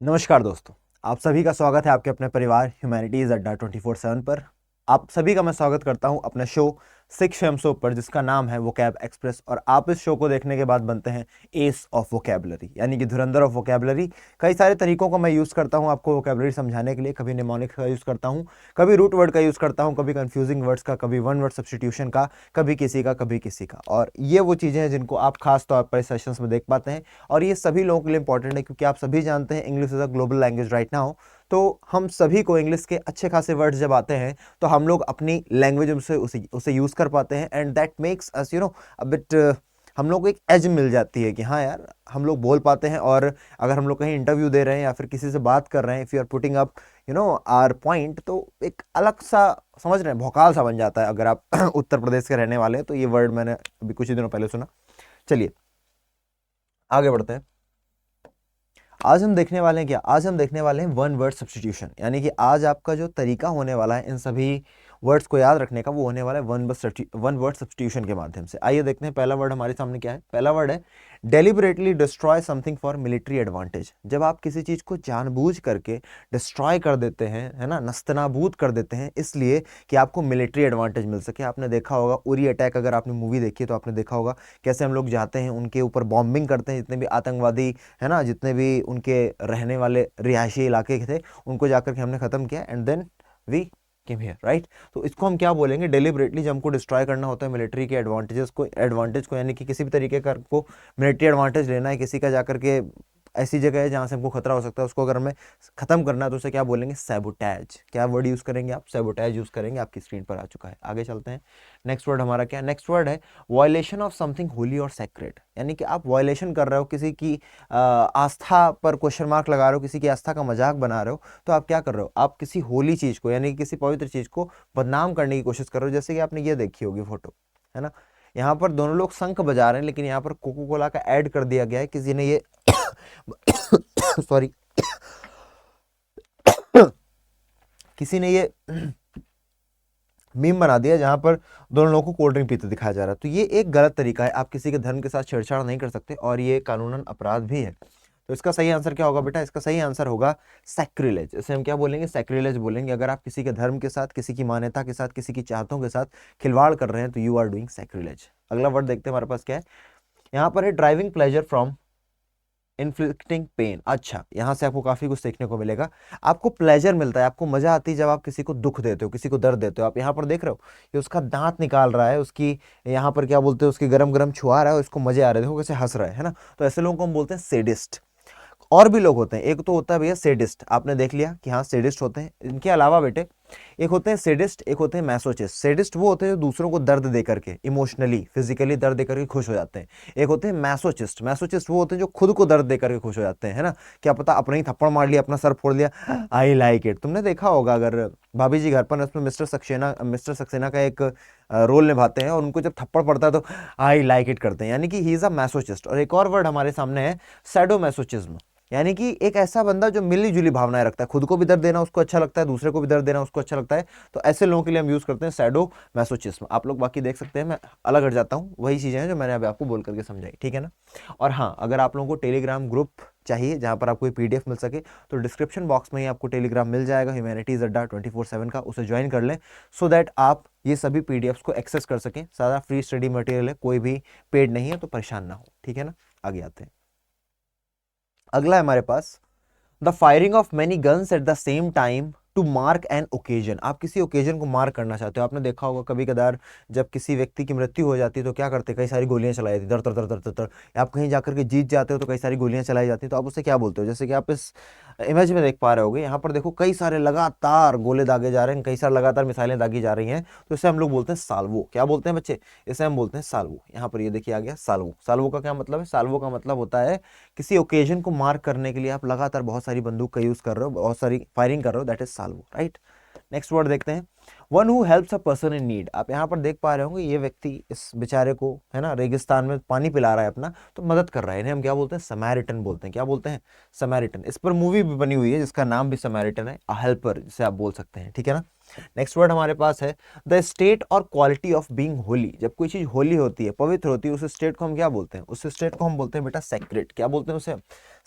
नमस्कार दोस्तों। आप सभी का स्वागत है आपके अपने परिवार ह्यूमैनिटीज अड्डा 24/7 पर। आप सभी का मैं स्वागत करता हूं अपने शो 6 AM शो पर, जिसका नाम है वोकैब एक्सप्रेस। और आप इस शो को देखने के बाद बनते हैं एस ऑफ वोकैबुलरी, यानी कि धुरंधर ऑफ वोकैबुलरी। कई सारे तरीकों को मैं यूज़ करता हूं आपको वोकैबुलरी समझाने के लिए। कभी निमोनिक्स का यूज़ करता हूं, कभी रूट वर्ड का यूज़ करता हूं, कभी कंफ्यूजिंग वर्ड्स का, कभी वन वर्ड सब्सटीट्यूशन का, कभी किसी का कभी किसी का। और ये वो चीज़ें हैं जिनको आप खास तौर पर सेशंस में देख पाते हैं। और ये सभी लोगों के लिए इंपॉर्टेंट है, क्योंकि आप सभी जानते हैं English is a global language right now. तो हम सभी को इंग्लिश के अच्छे खासे वर्ड्स जब आते हैं तो हम लोग अपनी लैंग्वेज में से उसे यूज़ कर पाते हैं, and that makes us a bit, हम लोग को एक एज मिल जाती है कि हाँ यार, हम लोग बोल पाते हैं। और अगर हम लोग कहीं इंटरव्यू दे रहे हैं या फिर किसी से बात कर रहे हैं, if you are putting up our point, तो एक अलग सा, समझ रहे हैं, भौकाल सा बन जाता है। अगर आप उत्तर प्रदेश के रहने वाले हैं तो ये वर्ड मैंने अभी कुछ ही दिनों पहले सुना। चलिए आगे बढ़ते हैं। आज हम देखने वाले हैं क्या? आज हम देखने वाले हैं वन वर्ड सब्स्टिट्यूशन, यानी कि आज आपका जो तरीका होने वाला है इन सभी वर्ड्स को याद रखने का, वो होने वाला है वन वर्ड सब्स्टिट्यूशन के माध्यम से। आइए देखते हैं पहला वर्ड हमारे सामने क्या है। पहला वर्ड है deliberately destroy something for military advantage. जब आप किसी चीज़ को जानबूझ करके डिस्ट्रॉय कर देते हैं, है ना, नस्तनाबूद कर देते हैं, इसलिए कि आपको मिलिट्री एडवांटेज मिल सके। आपने देखा होगा उरी अटैक, अगर आपने मूवी देखी है तो आपने देखा होगा कैसे हम लोग जाते हैं, उनके ऊपर बॉम्बिंग करते हैं, जितने भी आतंकवादी है ना, जितने भी उनके रहने वाले रिहायशी इलाके थे, उनको जाकर के हमने ख़त्म किया, and then we came here, right. तो इसको हम क्या बोलेंगे? डेलिबरेटली जब हमको डिस्ट्रॉय करना होता है मिलिट्री के एडवांटेज को, यानी कि किसी भी तरीके का को मिलिट्री एडवांटेज लेना है किसी का, जाकर के ऐसी जगह है जहाँ से हमको खतरा हो सकता है, उसको अगर हमें खत्म करना है तो उसे क्या बोलेंगे? सैबोटैज। क्या वर्ड यूज़ करेंगे आप? सैबोटैज यूज़ करेंगे। आपकी स्क्रीन पर आ चुका है। आगे चलते हैं। नेक्स्ट वर्ड हमारा क्या? नेक्स्ट वर्ड है वायलेशन ऑफ समथिंग होली और सेक्रेड। यानी कि आप वायलेशन कर रहे हो किसी की आस्था पर, क्वेश्चन मार्क लगा रहे हो, किसी की आस्था का मजाक बना रहे हो। तो आप क्या कर रहे हो? आप किसी होली चीज़ को, यानी कि किसी पवित्र चीज़ को बदनाम करने की कोशिश कर रहे हो। जैसे कि आपने ये देखी होगी फोटो, है ना, यहाँ पर दोनों लोग शंख बजा रहे हैं, लेकिन यहाँ पर कोको कोला का ऐड कर दिया गया है। किसी ने ये सॉरी किसी ने ये मीम बना दिया जहां पर दोनों लोगों को कोल्ड ड्रिंक पीते दिखाया जा रहा है। तो ये एक गलत तरीका है। आप किसी के धर्म के साथ छेड़छाड़ नहीं कर सकते, और ये कानूनन अपराध भी है। तो इसका सही आंसर क्या होगा बेटा? इसका सही आंसर होगा सैक्रिलेज। इसे हम क्या बोलेंगे? सैक्रिलेज बोलेंगे। अगर आप किसी के धर्म के साथ, किसी की मान्यता के साथ, किसी की चाहतों के साथ खिलवाड़ कर रहे हैं तो यू आर डूइंग सैक्रिलेज। अगला वर्ड देखते हैं हमारे पास क्या है। यहाँ पर है deriving pleasure from inflicting pain. अच्छा, यहाँ से आपको काफी कुछ सीखने को मिलेगा। आपको प्लेजर मिलता है, आपको मजा आती है जब आप किसी को दुख देते हो, किसी को दर्द देते हो। आप यहाँ पर देख रहे हो कि उसका दांत निकाल रहा है, उसकी यहाँ पर क्या बोलते हैं, उसकी गरम गरम छुआ रहा है, उसको मजे आ रहे हैं, देखो कैसे हंस रहा है ना। तो ऐसे लोगों को हम बोलते हैं सेडिस्ट। और भी लोग होते हैं। एक तो होता है भैया सेडिस्ट, आपने देख लिया कि हाँ सेडिस्ट होते हैं। इनके अलावा बेटे एक होते हैं सेडिस्ट, एक होते हैं मैसोचिस्ट। सेडिस्ट वो होते हैं जो दूसरों को दर्द दे करके, इमोशनली फिजिकली दर्द दे करके खुश हो जाते हैं। एक होते हैं मैसोचिस्ट। मैसोचिस्ट वो होते हैं जो खुद को दर्द दे करके खुश हो जाते हैं, है ना। क्या पता अपने ही थप्पड़ मार लिया, अपना सर फोड़ लिया, आई लाइक इट। तुमने देखा होगा, अगर भाभी जी घर पर, उसमें मिस्टर सक्सेना का एक रोल निभाते हैं, और उनको जब थप्पड़ पड़ता है तो आई लाइक इट करते हैं, यानी कि ही इज अ मैसोचिस्ट। और एक और वर्ड हमारे सामने है सैडोमैसोचिज्म, यानी कि एक ऐसा बंदा जो मिली जुली भावनाएं रखता है, खुद को भी दर्द देना उसको अच्छा लगता है, दूसरे को भी दर्द देना उसको अच्छा लगता है। तो ऐसे लोगों के लिए हम यूज करते हैं सैडो मैसोचिज्म। आप लोग बाकी देख सकते हैं, मैं अलग हट जाता हूँ, वही चीजें हैं जो मैंने अभी आपको बोल करके समझाई, ठीक है ना। और हाँ, अगर आप लोगों को टेलीग्राम ग्रुप चाहिए जहां पर आपको पीडीएफ मिल सके, तो डिस्क्रिप्शन बॉक्स में ही आपको टेलीग्राम मिल जाएगा, ह्यूमैनिटीज अड्डा 24/7 का। उसे ज्वाइन कर लें, सो दैट आप ये सभी पीडीएफ्स को एक्सेस कर सकें। सारा फ्री स्टडी मटेरियल है, कोई भी पेड नहीं है, तो परेशान ना हो, ठीक है ना। आगे आते हैं। अगला है हमारे पास the firing of many guns at the same time to mark an occasion. आप किसी ओकेजन को मार्क करना चाहते हो। आपने देखा होगा कभी कदार जब किसी व्यक्ति की मृत्यु हो जाती है तो क्या करते हैं? कई सारी गोलियां चलाई जाती है, दर दर दर दर दर दर। आप कहीं जाकर के जीत जाते हो तो कई सारी गोलियां चलाई जाती हैं, तो आप उसे क्या बोलते हो? जैसे कि आप इस इमेज में देख पा रहे होगे, यहाँ पर देखो कई सारे लगातार गोले दागे जा रहे हैं, कई सारे लगातार मिसाइलें दागी जा रही हैं। तो इसे हम लोग बोलते हैं साल्वो। क्या बोलते हैं बच्चे? इसे हम बोलते हैं साल्वो। यहाँ पर ये देखिए आ गया साल्वो। साल्वो का क्या मतलब है? साल्वो का मतलब होता है किसी ओकेजन को मार्क करने के लिए आप लगातार बहुत सारी बंदूक का यूज कर रहे हो, बहुत सारी फायरिंग कर रहे हो, that is Salvo, right. Next word देखते हैं, one who helps a person in need. आप यहाँ पर देख पा रहे होंगे, ये व्यक्ति इस बेचारे को, है ना, रेगिस्तान में पानी पिला रहा है अपना, तो मदद कर रहा है। इन्हें हम क्या बोलते हैं? समैरिटन बोलते हैं। क्या बोलते हैं? समैरिटन। इस पर मूवी भी बनी हुई है जिसका नाम भी समैरिटन है, अ हेल्पर जिसे आप बोल सकते हैं, ठीक है ना। नेक्स्ट वर्ड हमारे पास है द स्टेट और क्वालिटी ऑफ बीइंग होली। जब कोई चीज होली होती है, पवित्र होती है, उस स्टेट को हम क्या बोलते हैं? उस स्टेट को हम बोलते हैं बेटा सेक्रेट। क्या बोलते हैं उसे?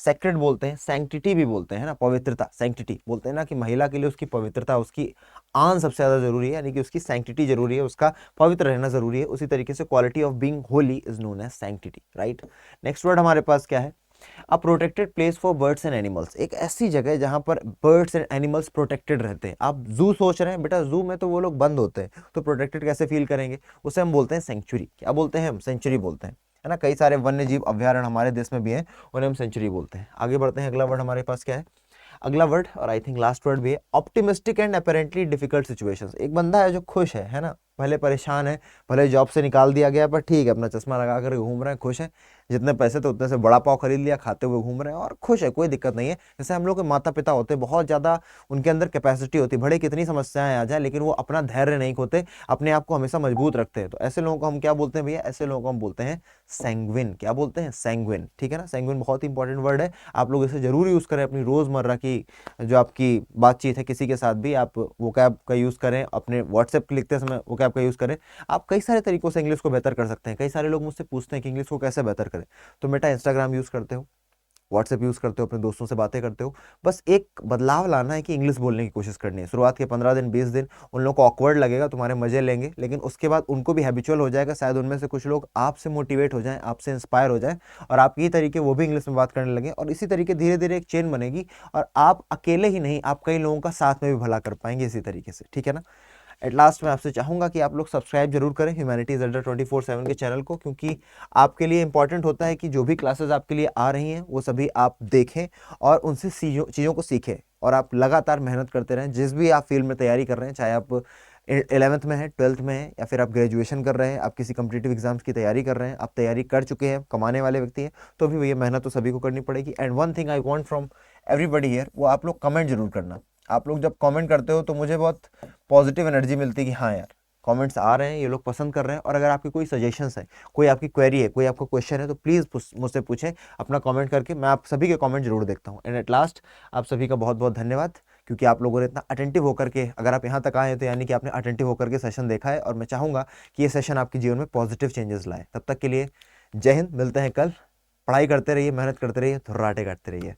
सेक्रेट बोलते हैं। सैंक्टिटी भी बोलते हैं ना, पवित्रता। सैंक्टिटी बोलते हैं ना कि महिला के लिए उसकी पवित्रता, उसकी आन सबसे ज्यादा जरूरी है, यानी कि उसकी सैंक्टिटी जरूरी है, उसका पवित्र रहना जरूरी है। उसी तरीके से quality of being holy is known as sanctity, right. Next word हमारे पास क्या है? A protected place for birds and animals. एक ऐसी जगह जहां पर बर्ड्स एंड एनिमल्स प्रोटेक्टेड रहते हैं। आप जू सोच रहे हैं, बेटा जू में तो वो लोग बंद होते हैं, तो प्रोटेक्टेड कैसे फील करेंगे? उसे हम बोलते हैं सेंचुरी। क्या बोलते हैं हम? सेंचुरी बोलते हैं, है ना। कई सारे वन्य जीव अभ्यारण्य हमारे देश में भी हैं, उन्हें हम सेंचुरी बोलते हैं। आगे बढ़ते हैं, अगला वर्ड हमारे पास क्या है? अगला वर्ड, और आई थिंक लास्ट वर्ड भी है, optimistic and apparently difficult situations. एक बंदा है जो खुश है ना, भले परेशान है, भले जॉब से निकाल दिया गया, पर ठीक है, अपना चश्मा लगा कर घूम रहे हैं, खुश है। जितने पैसे थे उतने से बड़ा पाव खरीद लिया, खाते हुए घूम रहे हैं और खुश है, कोई दिक्कत नहीं है। जैसे हम लोग के माता पिता होते हैं, बहुत ज्यादा उनके अंदर कैपेसिटी होती है, भले कितनी समस्याएं आ जाए लेकिन वो अपना धैर्य नहीं खोते, अपने आप को हमेशा मजबूत रखते हैं। तो ऐसे लोगों को हम क्या बोलते हैं भैया? ऐसे लोगों को हम बोलते हैं सैंग्विन। क्या बोलते हैं? सैंग्विन, ठीक है ना। सैंग्विन बहुत ही इंपॉर्टेंट वर्ड है, आप लोग इसे जरूर यूज करें अपनी रोजमर्रा की जो आपकी बातचीत है, किसी के साथ भी आप वोकैब का यूज करें, अपने व्हाट्सएप लिखते समय वोकैब का यूज करें। आप कई सारे तरीकों से इंग्लिश को बेहतर कर सकते हैं। कई सारे लोग मुझसे पूछते हैं कि इंग्लिश को कैसे बेहतर करें। तो बेटा इंस्टाग्राम यूज करते हो, व्हाट्सएप यूज करते हो, अपने दोस्तों से बातें करते हो, बस एक बदलाव लाना है कि इंग्लिश बोलने की कोशिश करनी है। शुरुआत के 15 दिन 20 दिन उन लोगों को ऑकवर्ड लगेगा, तुम्हारे मजे लेंगे, लेकिन उसके बाद उनको भी हैबिचुअल हो जाएगा। शायद उनमें से कुछ लोग आपसे मोटिवेट हो जाएं, आपसे इंस्पायर हो जाएं और आपके ही तरीके वो भी इंग्लिश में बात करने लगे, और इसी तरीके धीरे धीरे एक चेन बनेगी और आप अकेले ही नहीं, आप कई लोगों का साथ में भी भला कर पाएंगे इसी तरीके से, ठीक है ना। एट लास्ट मैं आपसे चाहूंगा कि आप लोग सब्सक्राइब जरूर करें ह्यूमैनिटीज अड्डा 24/7 के चैनल को, क्योंकि आपके लिए इंपॉर्टेंट होता है कि जो भी क्लासेस आपके लिए आ रही हैं वो सभी आप देखें और उनसे चीज़ों को सीखें, और आप लगातार मेहनत करते रहें। जिस भी आप फील्ड में तैयारी कर रहे हैं, चाहे आप 11th में है, 12th में है, या फिर आप ग्रेजुएशन कर रहे हैं, आप किसी कम्पिटिटिव एग्जाम्स की तैयारी कर रहे हैं, आप तैयारी कर चुके हैं, कमाने वाले व्यक्ति हैं, तो भी भैया मेहनत तो सभी को करनी पड़ेगी। And one thing I want from everybody here, वो आप लोग कमेंट जरूर करना। आप लोग जब कमेंट करते हो तो मुझे बहुत पॉजिटिव एनर्जी मिलती है कि हाँ यार, कमेंट्स आ रहे हैं, ये लोग पसंद कर रहे हैं। और अगर आपकी कोई सजेशंस है, कोई आपकी क्वेरी है, कोई आपका क्वेश्चन है, तो प्लीज़ मुझसे पूछें अपना कमेंट करके। मैं आप सभी के कमेंट जरूर देखता हूँ। एंड एट लास्ट आप सभी का बहुत बहुत धन्यवाद, क्योंकि आप लोगों ने इतना अटेंटिव होकर के, अगर आप यहाँ तक आए हैं तो यानी कि आपने अटेंटिव होकर के सेशन देखा है, और मैं चाहूँगा कि ये सेशन आपके जीवन में पॉजिटिव चेंजेस लाए। तब तक के लिए जय हिंद, मिलते हैं कल। पढ़ाई करते रहिए, मेहनत करते रहिए, थर्राटे काटते रहिए।